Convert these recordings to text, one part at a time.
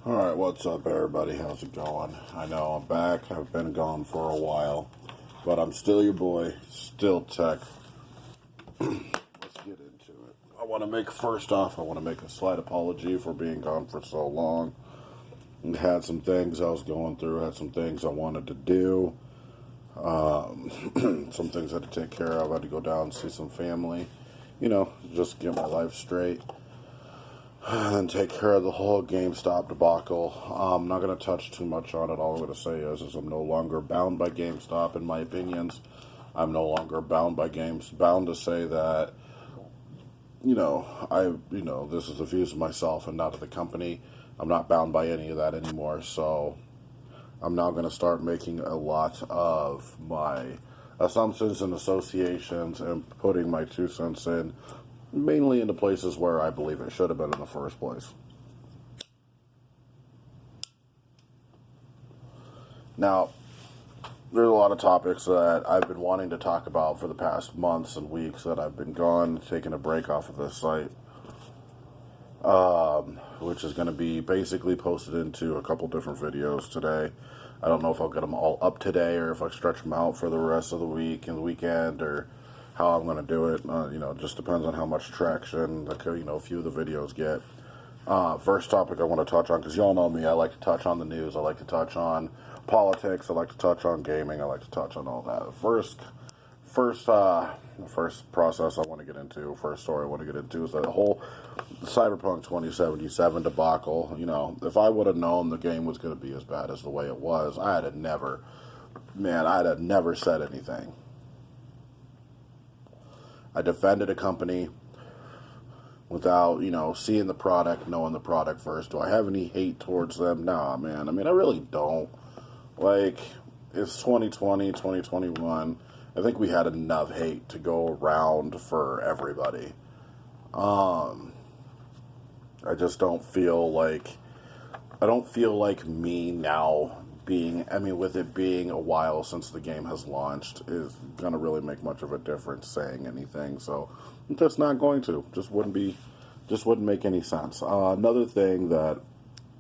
Alright, what's up everybody? How's it going? I know I'm back. I've been gone for a while. But I'm still your boy, still tech. Let's get into it. I want to make a slight apology for being gone for so long. I had some things I was going through, had some things I wanted to do. Some things I had to take care of. I had to go down and see some family. Just get my life straight. And take care of the whole GameStop debacle. I'm not going to touch too much on it. All I'm going to say is I'm no longer bound by GameStop in my opinions. I'm no longer bound to say that, this is the views of myself and not of the company. I'm not bound by any of that anymore. So I'm now going to start making a lot of my assumptions and associations and putting my 2 cents in, mainly into places where I believe it should have been in the first place. Now, there's a lot of topics that I've been wanting to talk about for the past months and weeks that I've been gone, taking a break off of this site, which is going to be basically posted into a couple different videos today. I don't know if I'll get them all up today or if I stretch them out for the rest of the week and the weekend or how I'm going to do it. It just depends on how much traction, a few of the videos get. First topic I want to touch on, because y'all know me, I like to touch on the news, I like to touch on politics, I like to touch on gaming, I like to touch on all that. First process I want to get into, first story I want to get into is that whole Cyberpunk 2077 debacle. If I would have known the game was going to be as bad as the way it was, I'd have never said anything. I defended a company without, seeing the product, knowing the product first. Do I have any hate towards them? Nah, man. I really don't. It's 2020, 2021. I think we had enough hate to go around for everybody. I just don't feel like me now with it being a while since the game has launched, is going to really make much of a difference saying anything. So I'm just not going to. Just wouldn't make any sense. Another thing that,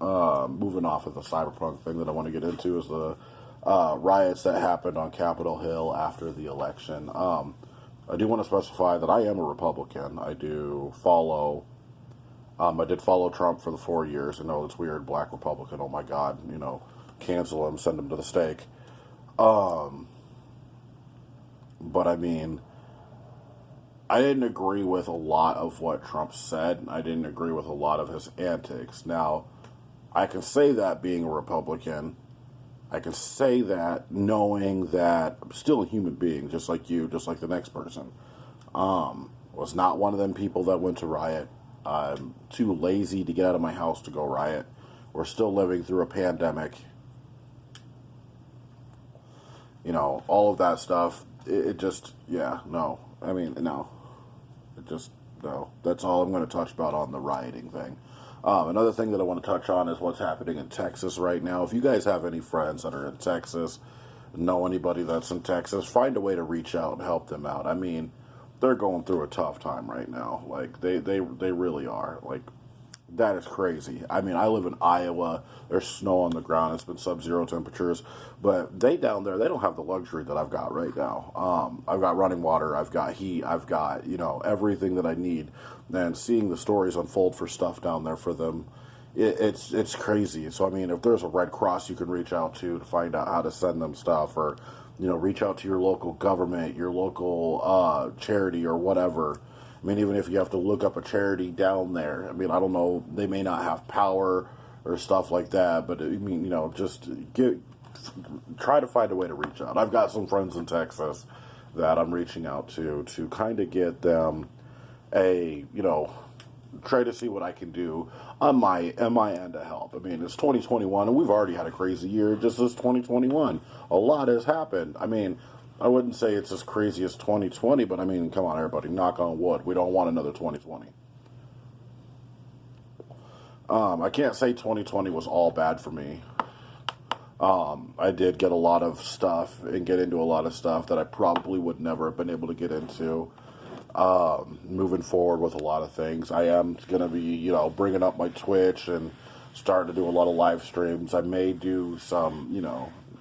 moving off of the Cyberpunk thing that I want to get into is the riots that happened on Capitol Hill after the election. I do want to specify that I am a Republican. I did follow Trump for the 4 years. I know it's weird, black Republican, oh my God, cancel him, send him to the stake. But I didn't agree with a lot of what Trump said. I didn't agree with a lot of his antics. Now, I can say that being a Republican. I can say that knowing that I'm still a human being, just like you, just like the next person. Was not one of them people that went to riot. I'm too lazy to get out of my house to go riot. We're still living through a pandemic. All of that stuff, no. That's all I'm going to touch about on the rioting thing. Another thing that I want to touch on is what's happening in Texas right now. If you guys have any friends that are in Texas, know anybody that's in Texas, find a way to reach out and help them out. They're going through a tough time right now. They really are. That is crazy. I live in Iowa. There's snow on the ground. It's been sub-zero temperatures. But they down there, they don't have the luxury that I've got right now. I've got running water. I've got heat. I've got, everything that I need. And seeing the stories unfold for stuff down there for them, it's crazy. So, if there's a Red Cross you can reach out to find out how to send them stuff, or, reach out to your local government, your local charity or whatever. Even if you have to look up a charity down there, I don't know, they may not have power or stuff like that, but try to find a way to reach out. I've got some friends in Texas that I'm reaching out to kind of get them try to see what I can do on my end to help. It's 2021 and we've already had a crazy year just this 2021. A lot has happened. I wouldn't say it's as crazy as 2020, but come on, everybody, knock on wood. We don't want another 2020. I can't say 2020 was all bad for me. I did get a lot of stuff and get into a lot of stuff that I probably would never have been able to get into. Moving forward with a lot of things. I am going to be, bringing up my Twitch and starting to do a lot of live streams. I may do some,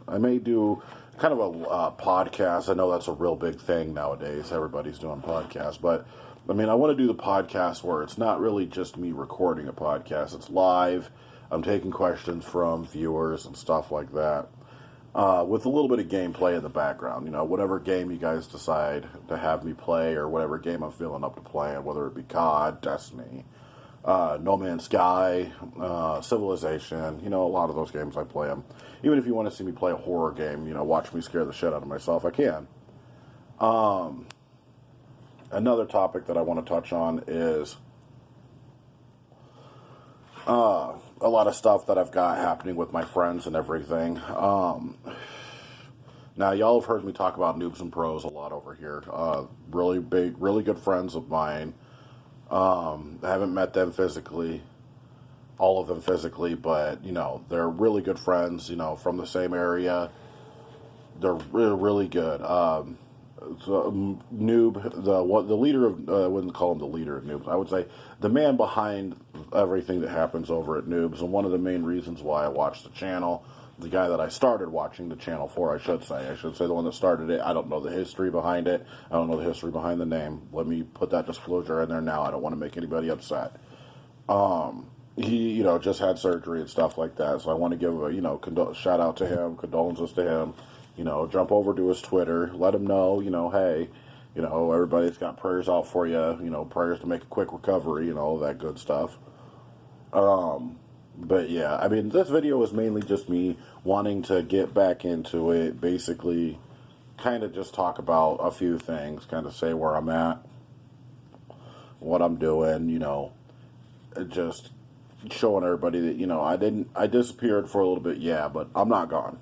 I may do kind of a podcast. I know that's a real big thing nowadays. Everybody's doing podcasts, but I mean, I want to do the podcast where it's not really just me recording a podcast. It's live. I'm taking questions from viewers and stuff like that. With a little bit of gameplay in the background, whatever game you guys decide to have me play, or whatever game I'm feeling up to playing, whether it be COD, Destiny, No Man's Sky, Civilization, a lot of those games I play them. Even if you want to see me play a horror game, watch me scare the shit out of myself, I can. Another topic that I want to touch on is a lot of stuff that I've got happening with my friends and everything. Now, y'all have heard me talk about Noobs and Pros a lot over here. Really big, really good friends of mine. I haven't met them physically, all of them physically, but, they're really good friends, from the same area. They're really, really good. Noob, the leader of, I wouldn't call him the leader of Noobs. I would say the man behind everything that happens over at Noobs, and one of the main reasons why I watch the channel, the guy that I started watching the channel for, I should say the one that started it. I don't know the history behind it. I don't know the history behind the name. Let me put that disclosure in there now. I don't want to make anybody upset. He, just had surgery and stuff like that, so I want to give a, shout out to him, condolences to him. Jump over to his Twitter, let him know, hey, everybody's got prayers out for you, prayers to make a quick recovery, all that good stuff. But yeah, I mean, this video is mainly just me wanting to get back into it, basically kind of just talk about a few things, kind of say where I'm at, what I'm doing, just showing everybody that, I disappeared for a little bit, yeah, but I'm not gone.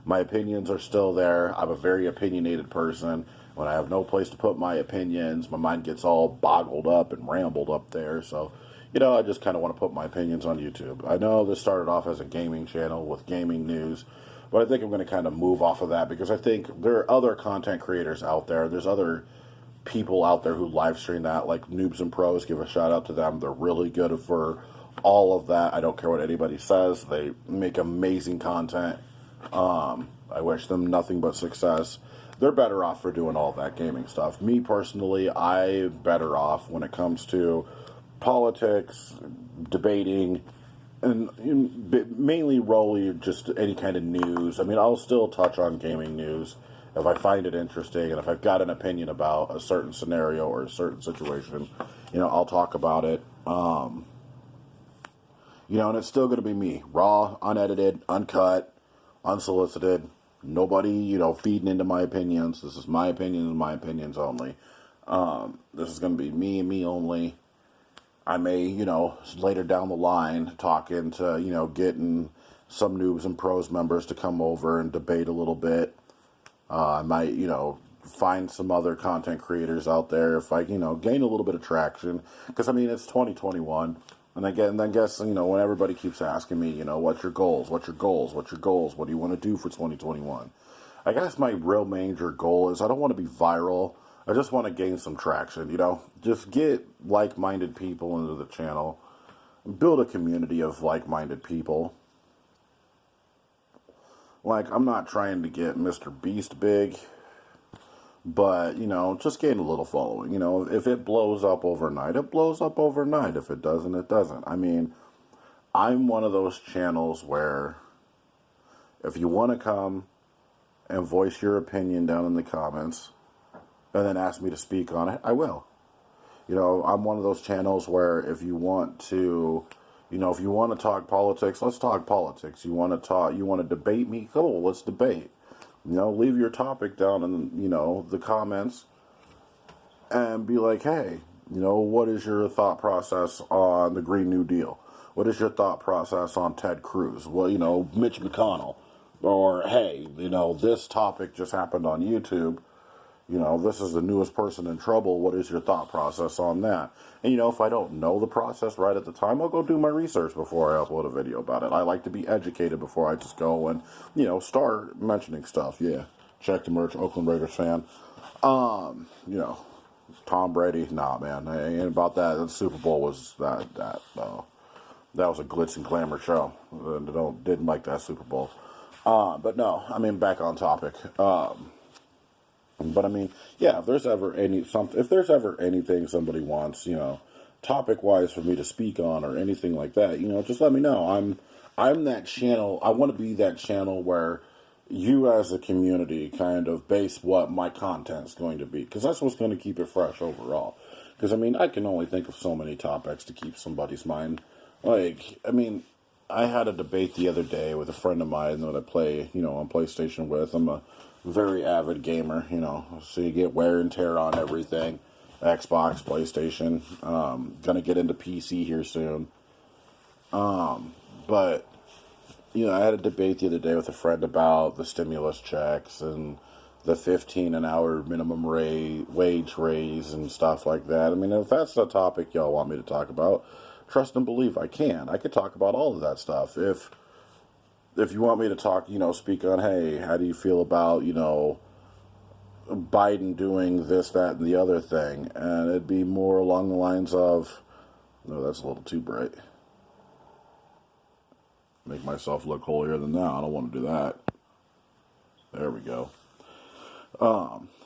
My opinions are still there. I'm a very opinionated person. When I have no place to put my opinions, my mind gets all boggled up and rambled up there. So, I just kind of want to put my opinions on YouTube. I know this started off as a gaming channel with gaming news, but I think I'm going to kind of move off of that because I think there are other content creators out there. There's other people out there who live stream that, like Noobs and Pros. Give a shout out to them. They're really good for all of that. I don't care what anybody says. They make amazing content. I wish them nothing but success. They're better off for doing all that gaming stuff. Me personally, I'm better off when it comes to politics, debating, and mainly really just any kind of news. I mean, I'll still touch on gaming news if I find it interesting, and if I've got an opinion about a certain scenario or a certain situation, I'll talk about it. And it's still going to be me, raw, unedited, uncut, unsolicited, nobody, feeding into my opinions. This is my opinion and my opinions only. This is going to be me and me only. I may, later down the line, talk into, getting some Noobs and Pros members to come over and debate a little bit. I might, find some other content creators out there if I, gain a little bit of traction. Because, I mean, it's 2021. And then guess, when everybody keeps asking me, what's your goals? What's your goals? What's your goals? What do you want to do for 2021? I guess my real major goal is I don't want to be viral. I just want to gain some traction, Just get like-minded people into the channel. Build a community of like-minded people. Like, I'm not trying to get Mr. Beast big. But, just gain a little following. If it blows up overnight, it blows up overnight. If it doesn't, it doesn't. I mean, I'm one of those channels where if you want to come and voice your opinion down in the comments and then ask me to speak on it, I will. I'm one of those channels where if you want to, if you want to talk politics, let's talk politics. You want to debate me? Cool, let's debate. Leave your topic down in, the comments and be like, hey, what is your thought process on the Green New Deal? What is your thought process on Ted Cruz? Well, Mitch McConnell. Or, hey, this topic just happened on YouTube. This is the newest person in trouble. What is your thought process on that? And, if I don't know the process right at the time, I'll go do my research before I upload a video about it. I like to be educated before I just go and, start mentioning stuff. Yeah, check the merch, Oakland Raiders fan. Tom Brady, nah, man, I ain't about that. The Super Bowl was that. That was a glitz and glamour show. Didn't like that Super Bowl. But no, I mean, back on topic. But I mean, yeah, if there's ever anything somebody wants, topic wise for me to speak on or anything like that, just let me know. I'm that channel. I want to be that channel where you as a community kind of base what my content's going to be, because that's what's going to keep it fresh overall. Because I mean, I can only think of so many topics to keep somebody's mind. Like, I mean, I had a debate the other day with a friend of mine that I play, on PlayStation with. I'm a very avid gamer, so you get wear and tear on everything. Xbox, PlayStation, gonna get into PC here soon. But, I had a debate the other day with a friend about the stimulus checks and the 15 an hour minimum wage raise and stuff like that. I mean, if that's the topic y'all want me to talk about, trust and believe I can. I could talk about all of that stuff. If you want me to talk, speak on, hey, how do you feel about, Biden doing this, that, and the other thing? And it'd be more along the lines of, no, that's a little too bright. Make myself look holier than thou. I don't want to do that. There we go.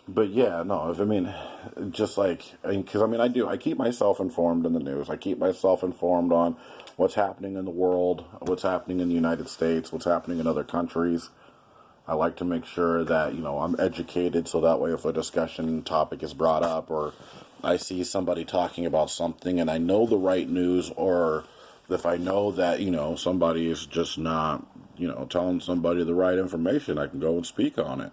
But yeah, no, just like, because I keep myself informed in the news. I keep myself informed on what's happening in the world, what's happening in the United States, what's happening in other countries. I like to make sure that, I'm educated, so that way if a discussion topic is brought up or I see somebody talking about something and I know the right news, or if I know that, somebody is just not, telling somebody the right information, I can go and speak on it.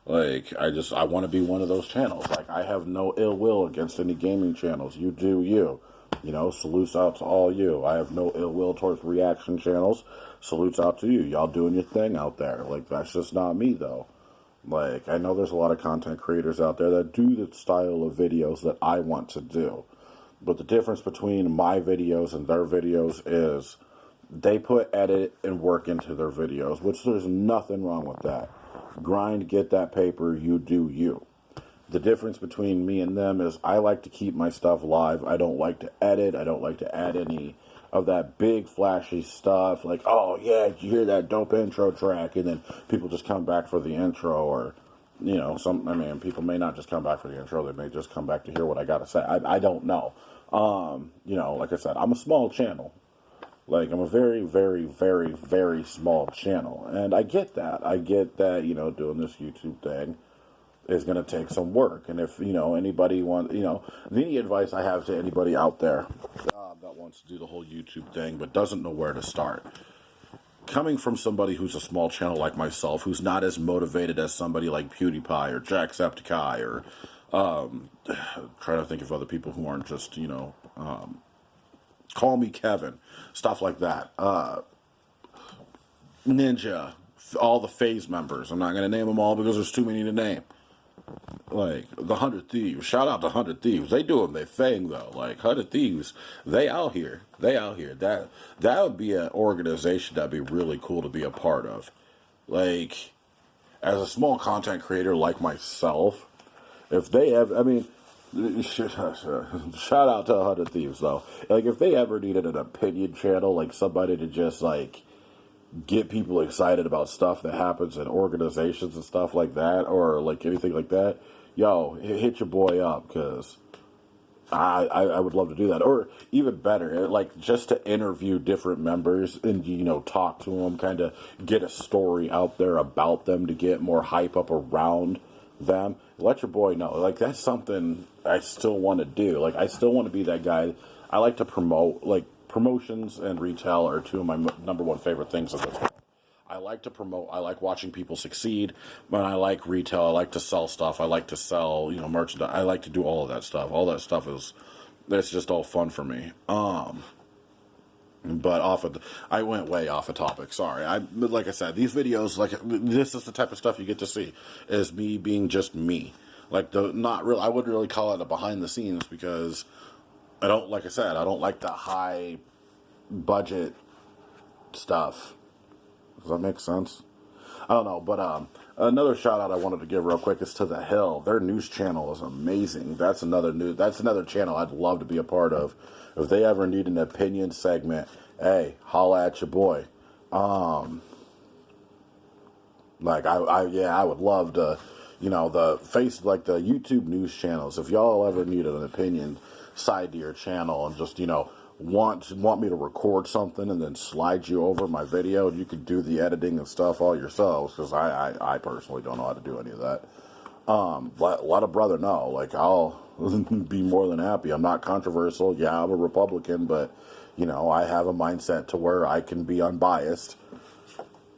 Like, I want to be one of those channels. Like, I have no ill will against any gaming channels. You do you. Salutes out to all you. I have no ill will towards reaction channels. Salutes out to you. Y'all doing your thing out there. Like, that's just not me, though. Like, I know there's a lot of content creators out there that do the style of videos that I want to do. But the difference between my videos and their videos is they put edit and work into their videos, which there's nothing wrong with that. Grind, get that paper, you do you. The difference between me and them is I like to keep my stuff live. I don't like to edit. I don't like to add any of that big flashy stuff like, oh yeah, did you hear that dope intro track? And then people just come back for the intro, or people may not just come back for the intro. They may just come back to hear what I got to say. I don't know. Like I said, I'm a small channel. Like, I'm a very, very, very, very small channel. And I get that. Doing this YouTube thing is going to take some work. And if, anybody wants, any advice I have to anybody out there that wants to do the whole YouTube thing but doesn't know where to start. Coming from somebody who's a small channel like myself, who's not as motivated as somebody like PewDiePie or Jacksepticeye or trying to think of other people who aren't just, Call Me Kevin, stuff like that. Ninja, all the FaZe members. I'm not going to name them all because there's too many to name. Like, the 100 Thieves. Shout out to 100 Thieves. They doing their thing, though. Like, 100 Thieves, they out here. That would be an organization that'd be really cool to be a part of. Like, as a small content creator like myself, if they have, shout out to 100 Thieves, though. Like, if they ever needed an opinion channel, like somebody to just, like, get people excited about stuff that happens in organizations and stuff like that, or, like, anything like that, yo, hit your boy up, because I would love to do that. Or, even better, like, just to interview different members and, talk to them, kind of get a story out there about them to get more hype up around them. Let your boy know. Like, that's something I still want to do. Like, I still want to be that guy. I like to promote. Like, promotions and retail are two of my number one favorite things in this world. I like to promote. I like watching people succeed. But I like retail. I like to sell stuff. I like to sell, merchandise. I like to do all of that stuff. All that stuff that's just all fun for me. But I went way off a topic. Sorry. Like I said, these videos, like, this is the type of stuff you get to see, is me being just me. Like, I wouldn't really call it a behind the scenes, because I don't like the high budget stuff. Does that make sense? I don't know, but Another shout out I wanted to give real quick is to The Hill. Their news channel is amazing. That's another channel I'd love to be a part of. If they ever need an opinion segment, hey, holla at your boy. I would love to, the YouTube news channels. If y'all ever needed an opinion side to your channel and just, want me to record something and then slide you over my video, and you could do the editing and stuff all yourselves, because I personally don't know how to do any of that. Let a brother know. Like, I'll be more than happy. I'm not controversial. Yeah, I'm a Republican, but, I have a mindset to where I can be unbiased.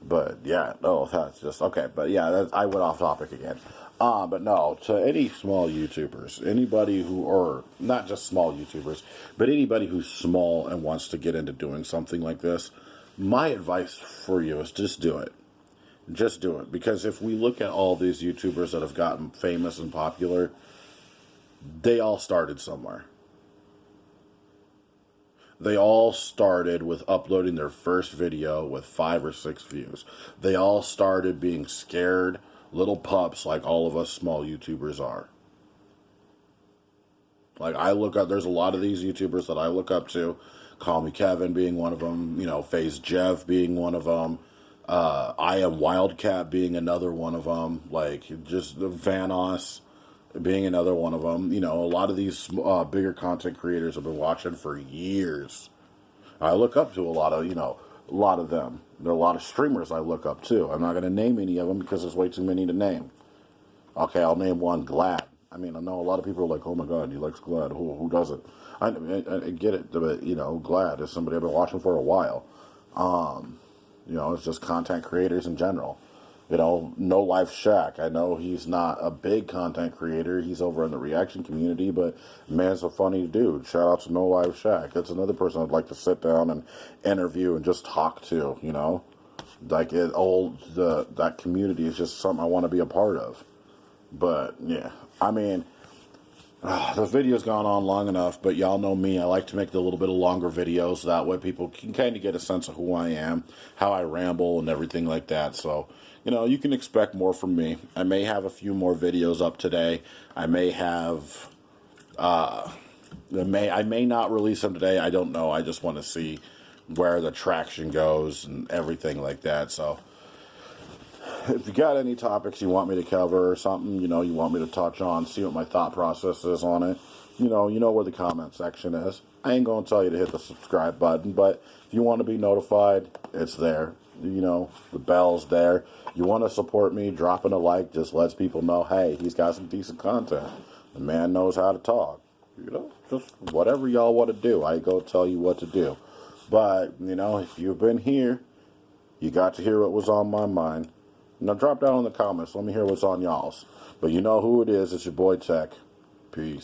But yeah, no, that's just okay. But yeah, I went off topic again. But no, to any small YouTubers, anybody who, or not just small YouTubers, but anybody who's small and wants to get into doing something like this, my advice for you is just do it. Just do it. Because if we look at all these YouTubers that have gotten famous and popular, they all started somewhere. They all started with uploading their first video with 5 or 6 views. They all started being scared little pups like all of us small YouTubers are. Like, there's a lot of these YouTubers that I look up to. Call Me Kevin being one of them. FaZe Jeff being one of them. I Am Wildcat being another one of them. Like, just Vanos being another one of them. A lot of these bigger content creators have been watching for years. I look up to a lot of them. There are a lot of streamers I look up to. I'm not going to name any of them because there's way too many to name. Okay, I'll name one, Glad. I mean, I know a lot of people are like, oh my god, he likes Glad. Who doesn't? I get it, but, Glad is somebody I've been watching for a while. It's just content creators in general. No Life Shack. I know he's not a big content creator. He's over in the reaction community, but man's a funny dude. Shout out to No Life Shack. That's another person I'd like to sit down and interview and just talk to, Like, that community is just something I want to be a part of. But, yeah. I mean, the video's gone on long enough, but y'all know me. I like to make a little bit of longer videos. That way people can kind of get a sense of who I am, how I ramble, and everything like that. So, you can expect more from me. I may have a few more videos up today. I may have, I may not release them today. I don't know. I just want to see where the traction goes and everything like that. So, if you got any topics you want me to cover or something, you want me to touch on, see what my thought process is on it, you know where the comment section is. I ain't going to tell you to hit the subscribe button, but if you want to be notified, it's there. The bell's there. You want to support me, dropping a like just lets people know, hey, he's got some decent content. The man knows how to talk. Just whatever y'all want to do, I go tell you what to do. But, if you've been here, you got to hear what was on my mind. Now drop down in the comments. Let me hear what's on y'all's. But you know who it is. It's your boy Tech. Peace.